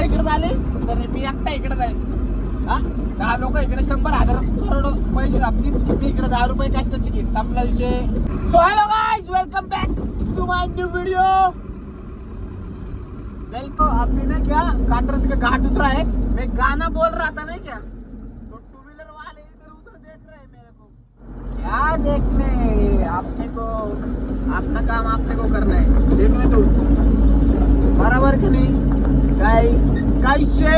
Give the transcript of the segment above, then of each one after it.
इकडे झाले तर मी एकटा इकडे जाईल. हा 10 लोक इकडे 100,000 करोड पैसे लागतील. मी इकडे 10 रुपये कष्टाचे घेईन. संपला विषय. So hello guys, welcome back to my new video. Welcome. आपने ना क्या काटरस का घाट उतरा है. मैं गाना बोल रहा था नहीं क्या, तो टू व्हीलर वाले इधर उधर देख रहे हैं मेरे को. क्या देखने, आपने को अपना काम आपने को करना है. देखने तो बराबर की नहीं. कैसे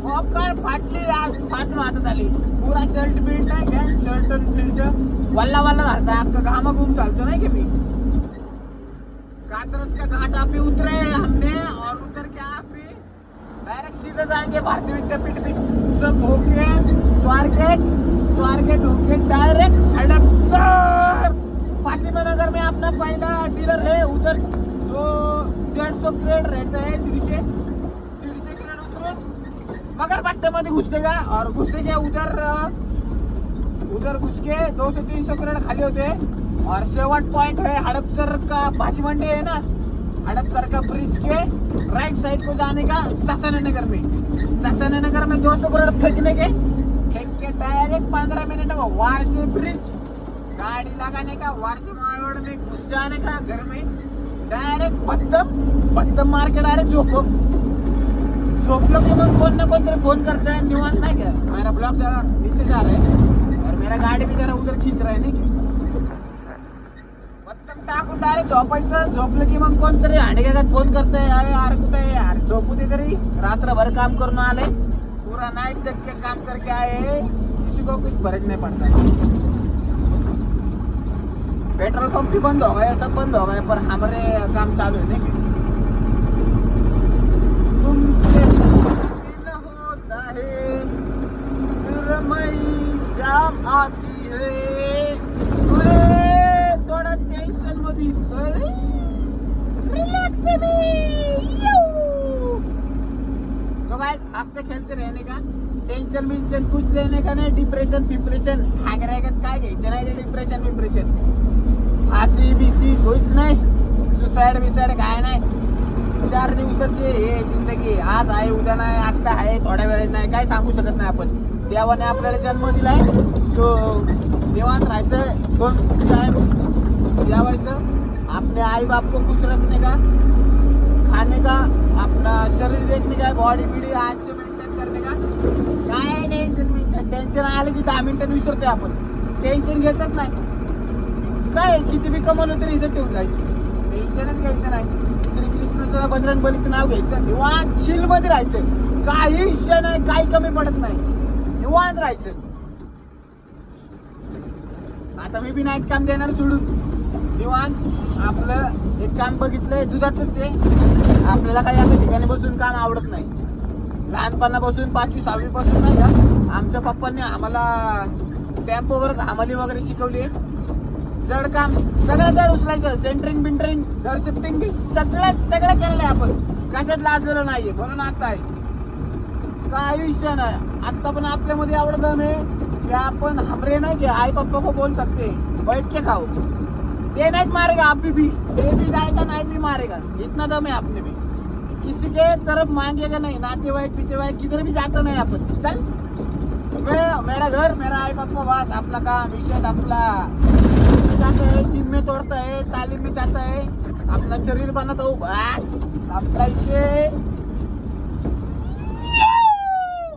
मॉकर फाटली, आज फाटून हातात आली. पुरा शर्ट बिल्ट आहे क्या, शर्ट बिल्ट वल्ला वल्ला घालता अख्खा घामा घूम चालतो नहीं की मी. कातरस का घाट आप ही उतरे हमने, और उतर के आप ही डायरेक्ट सीधे जाएंगे भारतीय विद्यापीठ में. सब होके स्वारगेट होके डायरेक्ट हड़पसर. फातिमा नगर में अपना पहला डीलर है. उधर जो 150 ग्रेड रहता है, 150 ग्रेड उतरून मगर पट्टे मध्ये घुसते का, और घुसते के उधर घुस के 200-300 ग्रेड खाली होते. और शेवट पॉइंट है हड़पसर का भाजी मंडी है ना, हड़पसर का ब्रिज के राइट साइड को जाने का. ससाना नगर में 200 ग्रेड फेंक के डायरेक्ट 15 मिनट में वारसी ब्रिज गाड़ी लगाने का. वारसी मारोड़ में घुस जाने का. घर में डायरेक्ट बत्तम मार के डायरेक्ट झोपलो की मग कोण ना कोण तरी फोन करता है. निवांत नाही क्या, मेरा ब्लॉक जरा नीचे जा रहा है और मेरा गाड़ी भी जरा उधर खींच रहा है नहीं. बत्तम टाकून डायरेक्ट झोपायचं. झोपलं की मग कोणतरी हांडेगा फोन करताय, अरे यार कुठे आहे यार, झोपू दे तरी. रात्रभर काम करून आले, पूरा नाइट जग के काम करके आए. किसी को कुछ फर्क नहीं पड़ता है. पेट्रोल पंप भी बंद हो गए, सब बंद हो गए, पर हमारे काम चालू है नहीं. तुमसे दिन होता है, सुरमई शाम आती है. थोड़ा टेंशन मध्ये रिलैक्स हंसते खेलते रहने का. टेंशन कुछ लेने का नाही. डिप्रेशन हागरागत काय घ्यायचं नाही. डिप्रेशन फाशी बिसी कुछ नाही. सुसाइड काय नाही. 4 दिवसाची हे जिंदगी. आज आहे उद्या नाही, आता आहे थोड्या वेळेत नाही, काय सांगू शकत नाही आपण. देवाने आपल्याला जन्म दिलाय, तो देवात राहायचं. 2 टाइम जेवायचं. अपने आई बाप को खुश रखने का, खाने का, अपना शरीर देखने का, बॉडी बिडी आज से मेंटेन करने का. काय टेन्शन आले की 10 मिनिटांनी विसरते आपण. टेन्शन घेतच नाही. काय किती बी कमवलं तरी इथं ठेवून जायचं. टेन्शनच घ्यायचं नाही. श्रीकृष्णाचं बजरंग बलीचं नाव घ्यायचं. निवांत चिल मध्ये राहायचं. काही विषय नाही, काही कमी पडत नाही. निवांत राहायचं. आता मी बी नाईट काम देणार सोडून. निवांत आपलं एक काम बघितलंय, दुधाचंच आहे. आपल्याला काही अशा ठिकाणी बसून काम आवडत नाही. लहानपणापासून 5वी-6वी पासून नाही का, आमच्या पप्पांनी आम्हाला टेम्पोवर हमाली वगैरे शिकवली. जड काम सगळं जड उचलायचं. सेंटरिंग बिंटरिंग घर शिफ्टिंग सगळं केलेलं आहे आपण. कशात लाजलेलं नाहीये. म्हणून आता आहे, काही विषय नाही. आता पण आपल्यामध्ये एवढं दम आहे की आपण हमरे नाही की आई पप्पा को बोल सकते बैठ के खाओ. ते नहीं मारेगा आप भी ये भी जाएगा नहीं भी मारेगा. इतना दम है आपने भी. किसी के तरफ मांगेगा नहीं. नातेवाईक पितेवाईक किधर भी जाता नहीं अपन. चल मेरा घर मेरा आई पापा, बात आपला काम विषय आपला. जाता है जिम में तोड़ता है, तालीम में जाता है, अपना शरीर बनता हो बस. आपला विषय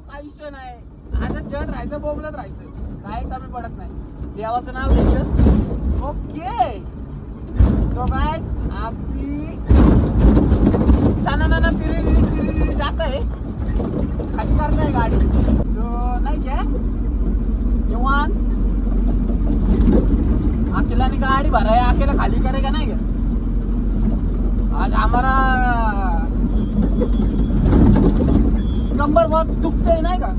काही विषय नाही. आजच जड राहायचं, बोबलत राहायचं, काही कमी पडत नाही. देवाचं नाव घ्यायचं. ओके तो गाइस आप भी नाना फिर जाता है, खाली करता है गाड़ी. सो नहीं क्या निवांत अकेला ने गाड़ी भरा है, अकेला खाली करेगा नहीं क्या. आज हमारा कंबर बहुत दुखते है नाही का.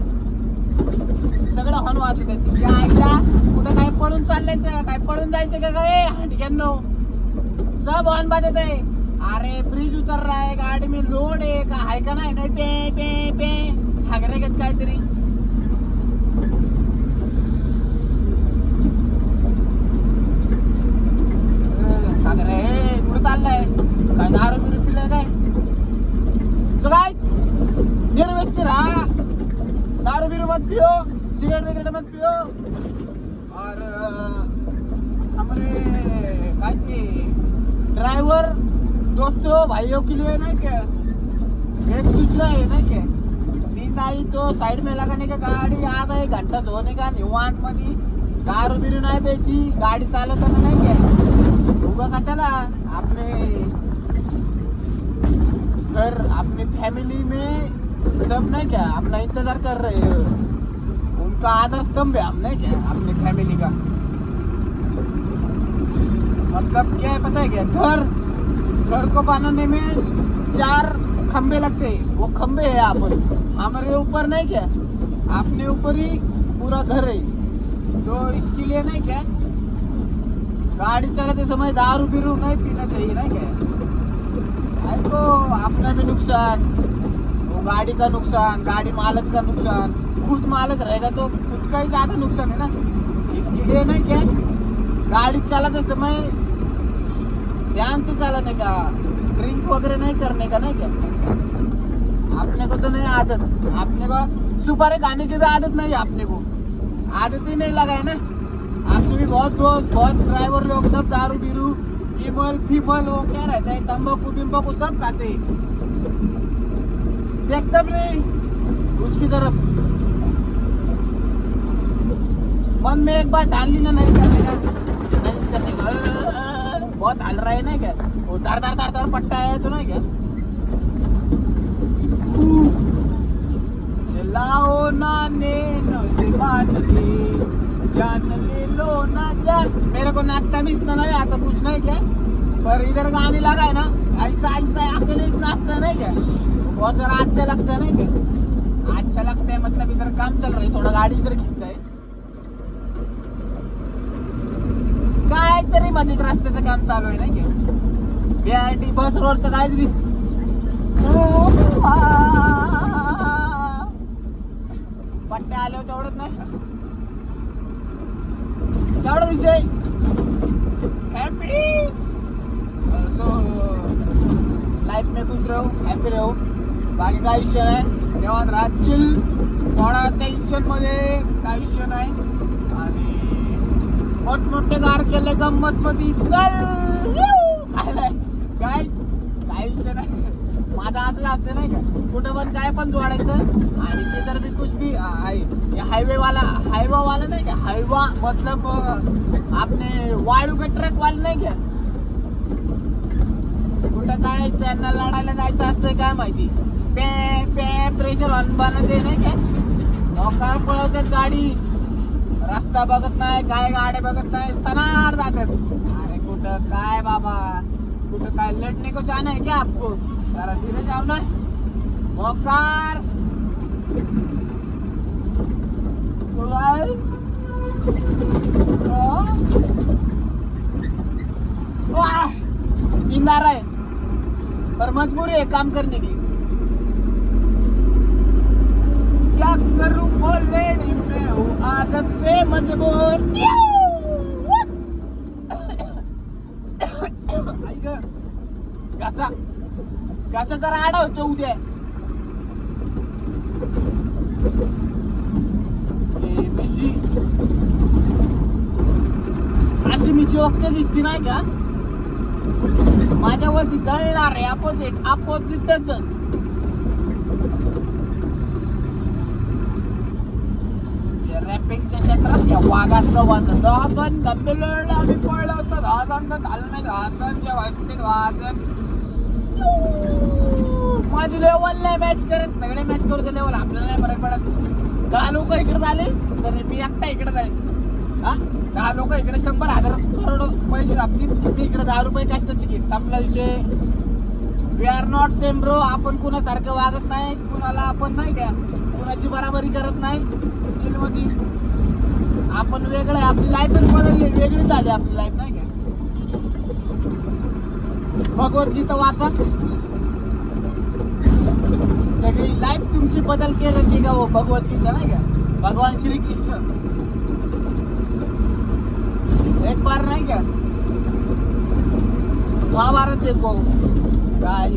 सगळं हॉर्न वाजत आहे. तिच्या आईला कुठं काय पळून चालल्याचं, काय पळून जायचं का काय हंडक्यांनो. सब हॉर्न वाजत आहे. अरे ब्रिज उतर रहा है, गाड़ी में लोड है का है का नाही. पे पे पे हागरेगत काहीतरी. हागरे कुठं चाललाय काय, दारू बिरू पिलाय काय. गाइस निर्व्यसनी रहा, दारू बिरू मत पियो, सिगरेट वगैरह मत पियो और हमारे काय ते ड्राइवर दोस्तों भाइयों के लिए नहीं क्या एक सूचना है ना क्या, नींद आई तो साइड में लगाने का गाड़ी आधा एक घंटा सोने का निवांत मध्ये, दारू बिरू नाही प्यायची, गाडी चालवताना नाही क्या उगा कशाला आपले घर अपने फैमिली में सब नहीं क्या अपना इंतजार कर रहे हैं, उनका आदर स्तंभ है हम नहीं क्या अपने फैमिली का। मतलब क्या है पता है क्या, घर को बनाने में 4 खंबे लगते हैं, वो खंबे है अपन हमारे ऊपर नहीं क्या, अपने ऊपर ही पूरा घर है। तो इसके लिए नहीं क्या गाड़ी चलाते समय दारू बिरू नहीं पीना चाहिए नहीं क्या, तो अपना भी नुकसान, वो गाड़ी का नुकसान, गाड़ी मालक का नुकसान, खुद मालक रहेगा तो खुद का ही ज्यादा नुकसान है ना। इसके लिए नहीं क्या गाड़ी चलाते समय ध्यान से चलाने का, ड्रिंक वगैरह नहीं करने का नहीं क्या। अपने को तो नहीं आदत, अपने को सुपारी खाने की भी आदत नहीं है, अपने को आदत ही नहीं लगा है ना। आपने भी बहुत दोस्त बहुत ड्राइवर लोग सब दारू बीरू फीमल वो क्या रहता है तंबाकू बिम्बाकू सब खाते, देखता भी नहीं उसकी तरफ, मन में एक बार डाल ली ना नहीं करने का, बहुत हल रहा है ना क्या, वो धर पट्टा है तो नहीं क्या। चलाओ ना नैनो से बात जान ले लो ना जान, मेरे को नाश्ता भी इतना नहीं आता कुछ नहीं क्या, पर इधर गाने लगा है ना ऐसा अकेले नाश्ता नहीं क्या, बहुत जरा अच्छा लगता है नहीं क्या, अच्छा लगता है मतलब इधर काम चल रहा है थोड़ा गाड़ी इधर खिंचता है काय तरी मध्ये रस्त्याचं काम चालू आहे नाही क्या, BRT बस रोडचं काय तरी पट्टे आले होते तेवढंच नाही तेवढा विषय हैप्पी सो लाइफ में खुश रहो, हैप्पी रहो, बाकी काय विषय नाही, निवांत राहा, चिल, थोडा टेन्शन मध्ये काय विषय नाही आणि मोठमोठे गार केले गंमत मध्ये चल काय विषय नाही, माझा असं असतं नाही का, कुठं पण काय पण जोडायचं आणि तिधर भी कुछ भी आहे, हाईवे वाला नाही का, हाईवा मतलब आपने वाळू का ट्रक वाले नाही का, कुठं काय त्यांना लढायला जायचं असतं काय माहिती, पे प्रेशर ऑन बनवते नाही का, नौका पळवतात गाडी, रस्ता बघत नाही काय गाड्या बघत नाही सनार जातात, अरे कुठं काय बाबा कुठं काय लटने को जाना है क्या आपको, जरा धीरे जाओ ना मोकार नींद आ रहा है पर मजबूरी है काम करने की, क्या करूं ऑलरेडी मैं हूँ आदत से मजबूर। घसा जरा आडा होतो उद्या, अशी मिशी ओके दिसती नाही का, माझ्यावरती जळणार आहे अपोजिटच रॅपिंगच्या क्षेत्रात या वाघाचं वाजन 10 जण गंभीर आम्ही पळलो होतो, 10 जण घालणे 10 जणच्या वाजतील वाजन माझी लेवल नाही मॅच करत, सगळे मॅच करू लेवल आपल्याला नाही फरक पडत, 10 लोक इकडे झाले तर मी एकटा इकडे जाईल, हा 10 लोक इकडे 100,000 करोड पैसे लागतील, मी इकडे 10 रुपये कष्टाची घेईन, संपला विषय। We are not same bro, आपण कुणासारखं वागत नाही, कुणाला आपण नाही का कुणाची बराबरी करत नाही, चिल मध्ये आपण वेगळं, आपली लाईफच बदलली, वेगळी झाली आपली लाईफ नाही का। भगवद्गीता वाचा, सगळी लाईफ तुमची बदल केलं की का हो, भगवद्गीता नाही का, भगवान श्री कृष्ण एक बार नहीं क्या महाभारत देखो, क्या है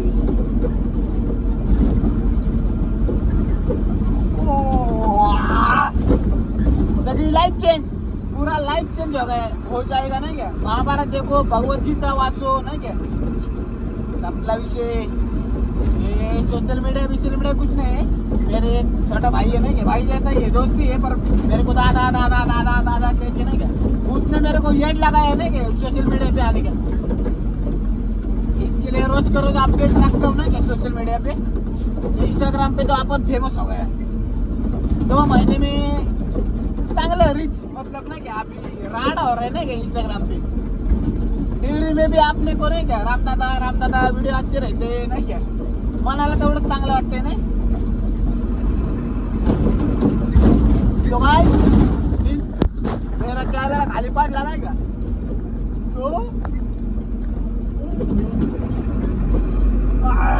लाइफ चेंज हो जाएगा नहीं क्या। महाभारत देखो, भगवत गीता वाचो नहीं क्या, संपला विषय। ये सोशल मीडिया कुछ नहीं है। मेरे एक छोटा भाई है नहीं क्या, भाई जैसा ही है, दोस्ती है, पर मेरे को दादा दादा दादा दादा कहते नहीं क्या, उसने मेरे को येड लगाया है नहीं क्या सोशल मीडिया पे आने का। इसके लिए रोज का रोज अपडेट रखता हूँ ना क्या सोशल मीडिया पे। इंस्टाग्राम पे तो अपन फेमस हो गया 2 महीने में, चांगलं रिच, मतलब ना क्या अभी राड हो रहे ना क्या इंस्टाग्राम पे। डिग्री में भी आपने को नाही क्या रामदादा वीडियो अच्छे रहते नाही क्या, मनाला तेवढं चांगलं वाटते नाही। तो भाई मेरा कॅमेरा खाली पडला नाही का, तो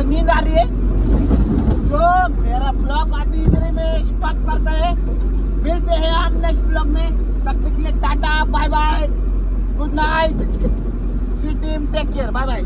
नींद आ रही है, तो मेरा ब्लॉग अभी इधर में स्टॉप करता है। मिलते हैं हम नेक्स्ट ब्लॉग में, तब तक के लिए tata bye bye, good night, sweet dream, take care, bye bye.